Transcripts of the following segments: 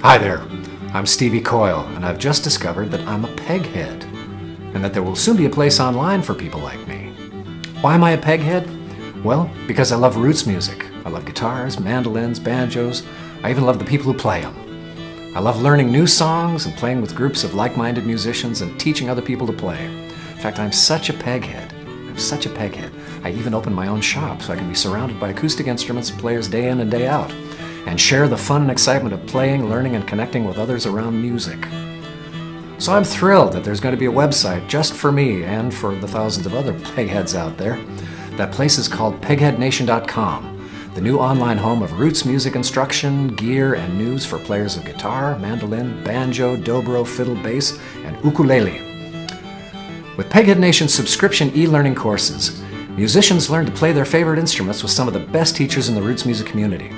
Hi there, I'm Stevie Coyle, and I've just discovered that I'm a peghead, and that there will soon be a place online for people like me. Why am I a peghead? Well, because I love roots music. I love guitars, mandolins, banjos. I even love the people who play them. I love learning new songs and playing with groups of like-minded musicians and teaching other people to play. In fact, I'm such a peghead. I'm such a peghead. I even opened my own shop so I can be surrounded by acoustic instruments and players day in and day out, and share the fun and excitement of playing, learning, and connecting with others around music. So I'm thrilled that there's going to be a website just for me and for the thousands of other pegheads out there. That place is called PegheadNation.com, the new online home of roots music instruction, gear, and news for players of guitar, mandolin, banjo, dobro, fiddle, bass, and ukulele. With Peghead Nation's subscription e-learning courses, musicians learn to play their favorite instruments with some of the best teachers in the roots music community.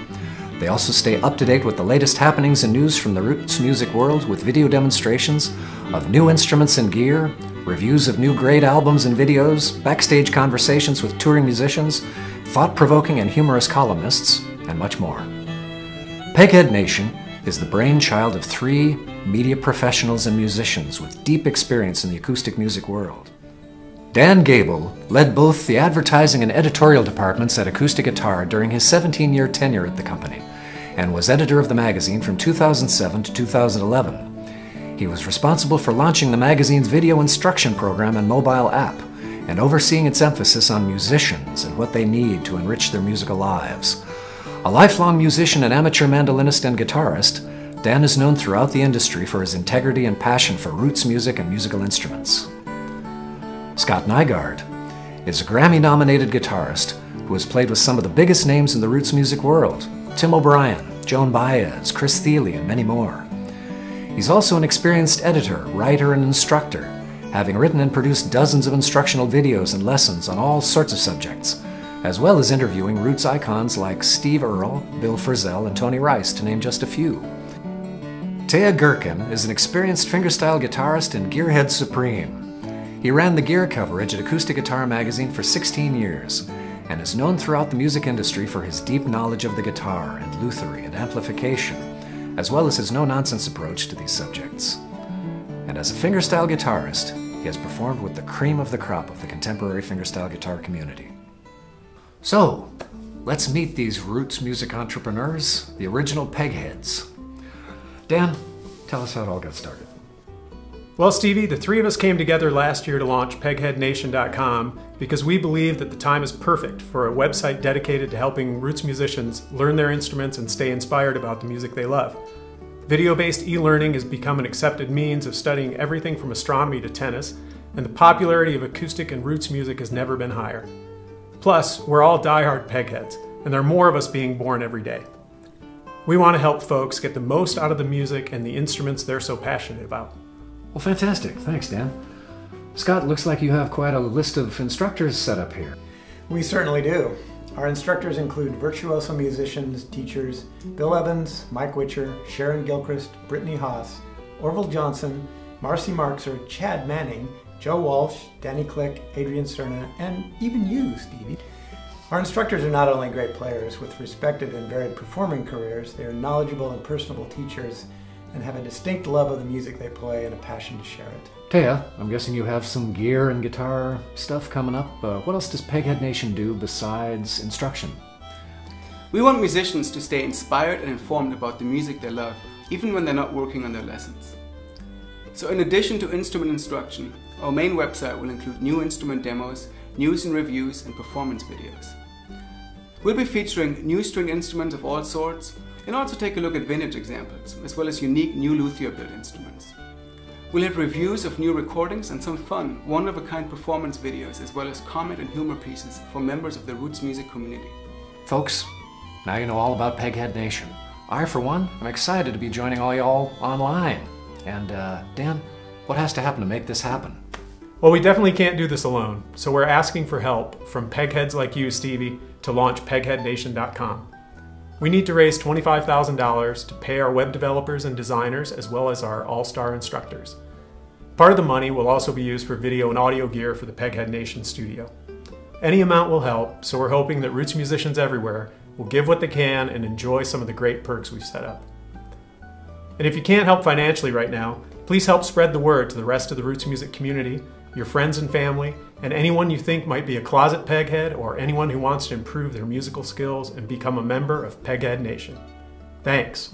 They also stay up to date with the latest happenings and news from the roots music world with video demonstrations of new instruments and gear, reviews of new great albums and videos, backstage conversations with touring musicians, thought-provoking and humorous columnists, and much more. Peghead Nation is the brainchild of 3 media professionals and musicians with deep experience in the acoustic music world. Dan Gable led both the advertising and editorial departments at Acoustic Guitar during his 17-year tenure at the company, and was editor of the magazine from 2007 to 2011. He was responsible for launching the magazine's video instruction program and mobile app, and overseeing its emphasis on musicians and what they need to enrich their musical lives. A lifelong musician and amateur mandolinist and guitarist, Dan is known throughout the industry for his integrity and passion for roots music and musical instruments. Scott Nygaard is a Grammy-nominated guitarist who has played with some of the biggest names in the roots music world: Tim O'Brien, Joan Baez, Chris Thile, and many more. He's also an experienced editor, writer, and instructor, having written and produced dozens of instructional videos and lessons on all sorts of subjects, as well as interviewing roots icons like Steve Earle, Bill Frisell, and Tony Rice, to name just a few. Tayagherkin is an experienced fingerstyle guitarist and gearhead supreme. He ran the gear coverage at Acoustic Guitar magazine for 16 years, and is known throughout the music industry for his deep knowledge of the guitar and lutherie and amplification, as well as his no-nonsense approach to these subjects. And as a fingerstyle guitarist, he has performed with the cream of the crop of the contemporary fingerstyle guitar community. So, let's meet these roots music entrepreneurs, the original pegheads. Dan, tell us how it all got started. Well, Stevie, the 3 of us came together last year to launch PegheadNation.com because we believe that the time is perfect for a website dedicated to helping roots musicians learn their instruments and stay inspired about the music they love. Video-based e-learning has become an accepted means of studying everything from astronomy to tennis, and the popularity of acoustic and roots music has never been higher. Plus, we're all die-hard pegheads, and there are more of us being born every day. We want to help folks get the most out of the music and the instruments they're so passionate about. Well, fantastic. Thanks, Dan. Scott, looks like you have quite a list of instructors set up here. We certainly do. Our instructors include virtuoso musicians, teachers, Bill Evans, Mike Witcher, Sharon Gilchrist, Brittany Haas, Orville Johnson, Marcy Markser, Chad Manning, Joe Walsh, Danny Click, Adrian Cerna, and even you, Stevie. Our instructors are not only great players with respected and varied performing careers, they are knowledgeable and personable teachers and have a distinct love of the music they play and a passion to share it. Taya, I'm guessing you have some gear and guitar stuff coming up. What else does Peghead Nation do besides instruction? We want musicians to stay inspired and informed about the music they love, even when they're not working on their lessons. So in addition to instrument instruction, our main website will include new instrument demos, news and reviews, and performance videos. We'll be featuring new string instruments of all sorts, and also take a look at vintage examples, as well as unique new luthier-built instruments. We'll have reviews of new recordings and some fun, one-of-a-kind performance videos, as well as comment and humor pieces for members of the roots music community. Folks, now you know all about Peghead Nation. I, for one, am excited to be joining all y'all online. And Dan, what has to happen to make this happen? Well, we definitely can't do this alone, so we're asking for help from pegheads like you, Stevie, to launch PegheadNation.com. We need to raise $25,000 to pay our web developers and designers, as well as our all-star instructors. Part of the money will also be used for video and audio gear for the Peghead Nation studio. Any amount will help, so we're hoping that roots musicians everywhere will give what they can and enjoy some of the great perks we've set up. And if you can't help financially right now, please help spread the word to the rest of the roots music community, your friends and family, and anyone you think might be a closet peghead or anyone who wants to improve their musical skills and become a member of Peghead Nation. Thanks.